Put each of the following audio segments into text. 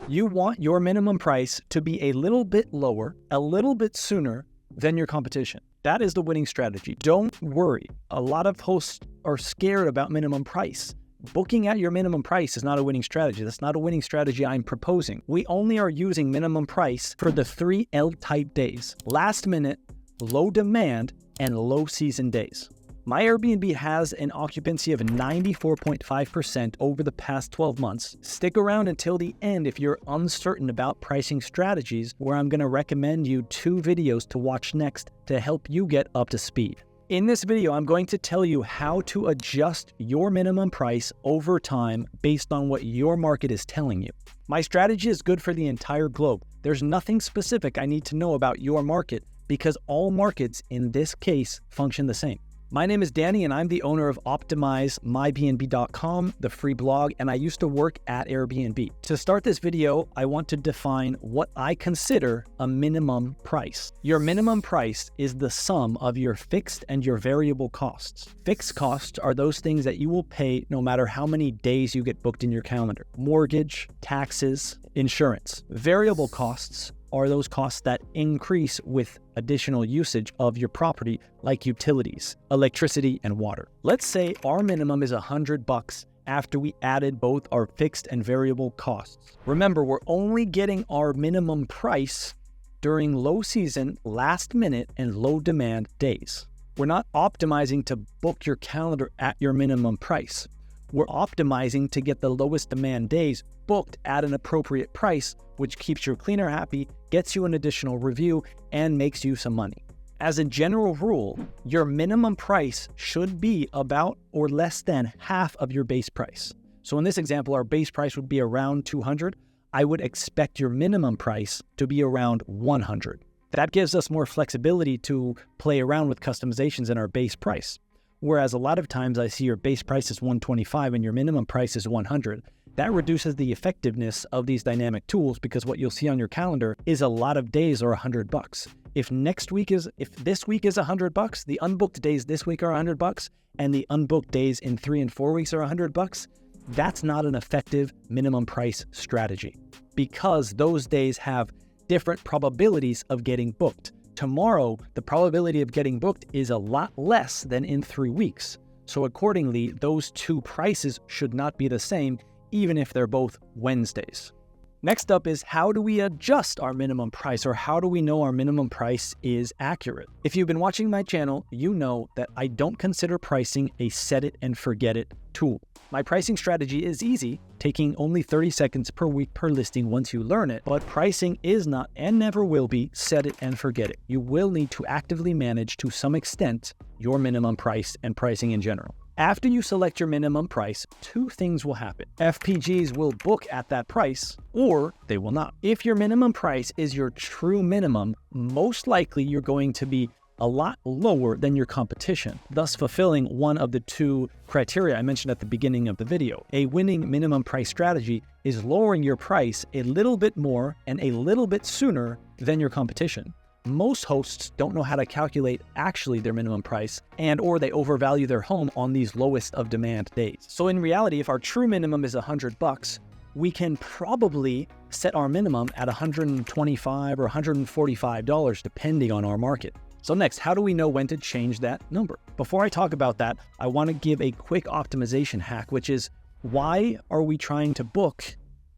You want your minimum price to be a little bit lower, a little bit sooner than your competition. That is the winning strategy. Don't worry. A lot of hosts are scared about minimum price. Booking at your minimum price is not a winning strategy. That's not a winning strategy I'm proposing. We only are using minimum price for the 3 L-type days: last minute, low demand, and low season days. My Airbnb has an occupancy of 94.5% over the past 12 months. Stick around until the end if you're uncertain about pricing strategies, where I'm going to recommend you 2 videos to watch next to help you get up to speed. In this video, I'm going to tell you how to adjust your minimum price over time based on what your market is telling you. My strategy is good for the entire globe. There's nothing specific I need to know about your market because all markets in this case function the same. My name is Danny and I'm the owner of OptimizeMyBnB.com, the free blog, and I used to work at Airbnb. To start this video, I want to define what I consider a minimum price. Your minimum price is the sum of your fixed and your variable costs. Fixed costs are those things that you will pay no matter how many days you get booked in your calendar: mortgage, taxes, insurance. Variable costs are those costs that increase with additional usage of your property, like utilities, electricity, and water. Let's say our minimum is $100 after we added both our fixed and variable costs. Remember, we're only getting our minimum price during low season, last minute, and low demand days. We're not optimizing to book your calendar at your minimum price. We're optimizing to get the lowest demand days booked at an appropriate price, which keeps your cleaner happy, gets you an additional review, and makes you some money. As a general rule, your minimum price should be about or less than half of your base price. So in this example, our base price would be around $200. I would expect your minimum price to be around $100. That gives us more flexibility to play around with customizations in our base price. Whereas a lot of times I see your base price is $125 and your minimum price is $100. That reduces the effectiveness of these dynamic tools because what you'll see on your calendar is a lot of days are $100. If this week is $100, the unbooked days this week are $100, and the unbooked days in 3 and 4 weeks are $100, that's not an effective minimum price strategy because those days have different probabilities of getting booked. Tomorrow, the probability of getting booked is a lot less than in 3 weeks. So accordingly, those 2 prices should not be the same, even if they're both Wednesdays. Next up is, how do we adjust our minimum price, or how do we know our minimum price is accurate? If you've been watching my channel, you know that I don't consider pricing a set it and forget it tool. My pricing strategy is easy, taking only 30 seconds per week per listing once you learn it, but pricing is not and never will be set it and forget it. You will need to actively manage to some extent your minimum price and pricing in general. After you select your minimum price, 2 things will happen. FPGs will book at that price, or they will not. If your minimum price is your true minimum, most likely you're going to be a lot lower than your competition, thus fulfilling one of the 2 criteria I mentioned at the beginning of the video. A winning minimum price strategy is lowering your price a little bit more and a little bit sooner than your competition. Most hosts don't know how to calculate actually their minimum price, or they overvalue their home on these lowest of demand days. So in reality, if our true minimum is $100, we can probably set our minimum at $125 or $145 depending on our market. So next, how do we know when to change that number? Before I talk about that, I want to give a quick optimization hack, which is, why are we trying to book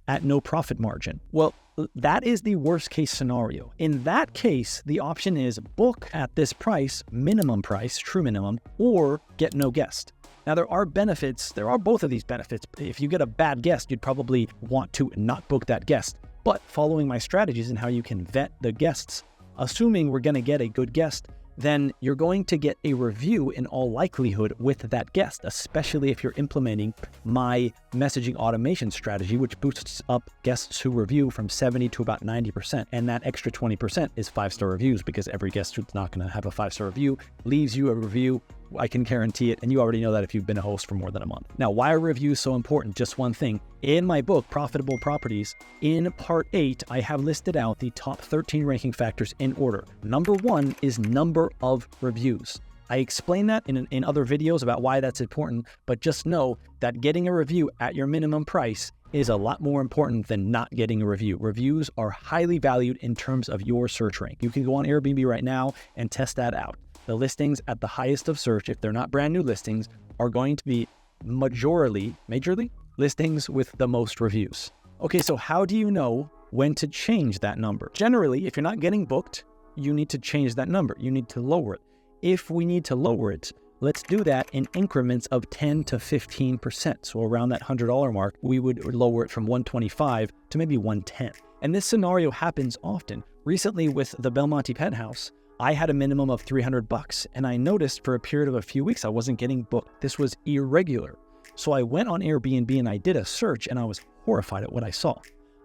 at no profit margin? Well, that is the worst case scenario. In that case, the option is book at this price, minimum price, true minimum, or get no guest. Now there are benefits, there are both of these benefits. If you get a bad guest, you'd probably want to not book that guest. But following my strategies and how you can vet the guests, assuming we're going to get a good guest, then you're going to get a review in all likelihood with that guest, especially if you're implementing my messaging automation strategy, which boosts up guests who review from 70 to about 90%. And that extra 20% is 5-star reviews, because every guest who's not going to have a 5-star review leaves you a review. I can guarantee it, and you already know that if you've been a host for more than a month. Now, why are reviews so important? Just one thing. In my book, Profitable Properties, in part 8, I have listed out the top 13 ranking factors in order. Number 1 is number of reviews. I explain that in other videos about why that's important, but just know that getting a review at your minimum price is a lot more important than not getting a review. Reviews are highly valued in terms of your search rank. You can go on Airbnb right now and test that out. The listings at the highest of search, if they're not brand new listings, are going to be majorly listings with the most reviews. Okay, so how do you know when to change that number? Generally, if you're not getting booked, you need to change that number. You need to lower it. If we need to lower it, let's do that in increments of 10 to 15%. So around that $100 mark, we would lower it from 125 to maybe 110. And this scenario happens often. Recently with the Belmonte Penthouse, I had a minimum of $300 and I noticed for a period of a few weeks, I wasn't getting booked. This was irregular. So I went on Airbnb and I did a search and I was horrified at what I saw.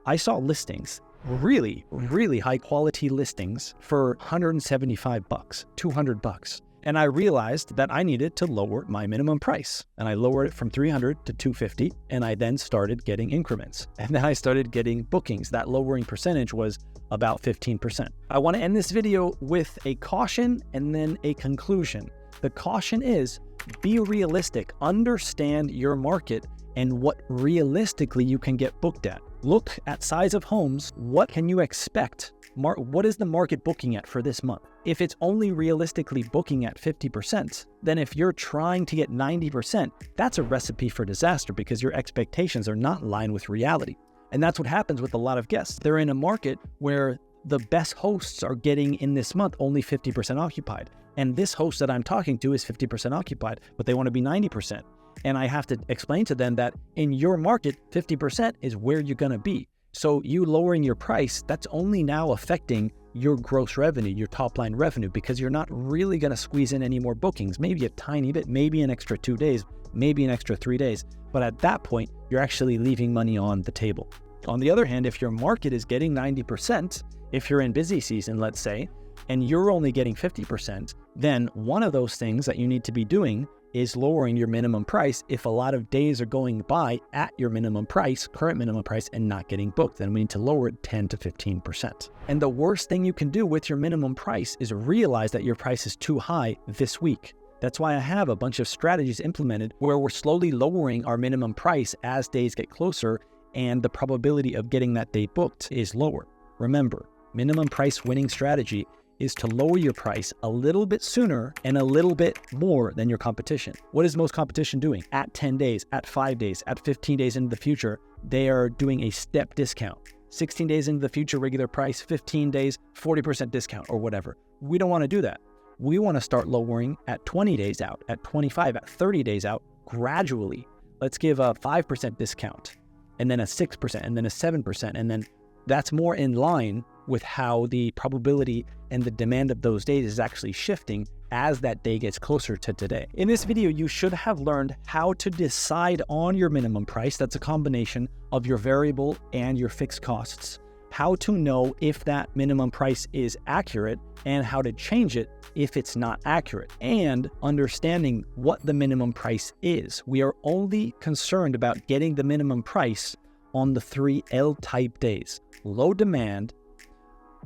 I saw listings, really high quality listings for $175, $200. And I realized that I needed to lower my minimum price. And I lowered it from $300 to $250. And I then started getting increments. And then I started getting bookings. That lowering percentage was about 15%. I want to end this video with a caution and then a conclusion. The caution is be realistic, understand your market and what realistically you can get booked at. Look at size of homes. What can you expect? What is the market booking at for this month? If it's only realistically booking at 50%, then if you're trying to get 90%, that's a recipe for disaster because your expectations are not in line with reality. And that's what happens with a lot of guests. They're in a market where the best hosts are getting in this month only 50% occupied. And this host that I'm talking to is 50% occupied, but they want to be 90%. And I have to explain to them that in your market, 50% is where you're going to be. So you lowering your price, that's only now affecting your gross revenue, your top line revenue, because you're not really going to squeeze in any more bookings, maybe a tiny bit, maybe an extra 2 days, maybe an extra 3 days. But at that point, you're actually leaving money on the table. On the other hand, if your market is getting 90%, if you're in busy season, let's say, and you're only getting 50%, then one of those things that you need to be doing is lowering your minimum price if a lot of days are going by at your minimum price, current minimum price, and not getting booked. Then we need to lower it 10 to 15%. And the worst thing you can do with your minimum price is realize that your price is too high this week. That's why I have a bunch of strategies implemented where we're slowly lowering our minimum price as days get closer and the probability of getting that day booked is lower. Remember, minimum price winning strategy is to lower your price a little bit sooner and a little bit more than your competition. What is most competition doing? At 10 days, at 5 days, at 15 days into the future, they are doing a step discount. 16 days into the future, regular price, 15 days, 40% discount or whatever. We don't want to do that. We want to start lowering at 20 days out, at 25, at 30 days out, gradually. Let's give a 5% discount and then a 6% and then a 7%. And then that's more in line with how the probability and the demand of those days is actually shifting as that day gets closer to today. In this video, you should have learned how to decide on your minimum price. That's a combination of your variable and your fixed costs. How to know if that minimum price is accurate and how to change it if it's not accurate, and understanding what the minimum price is. We are only concerned about getting the minimum price on the 3 L-type days: low demand,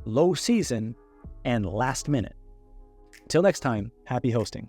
low season, and last minute. Till next time, happy hosting.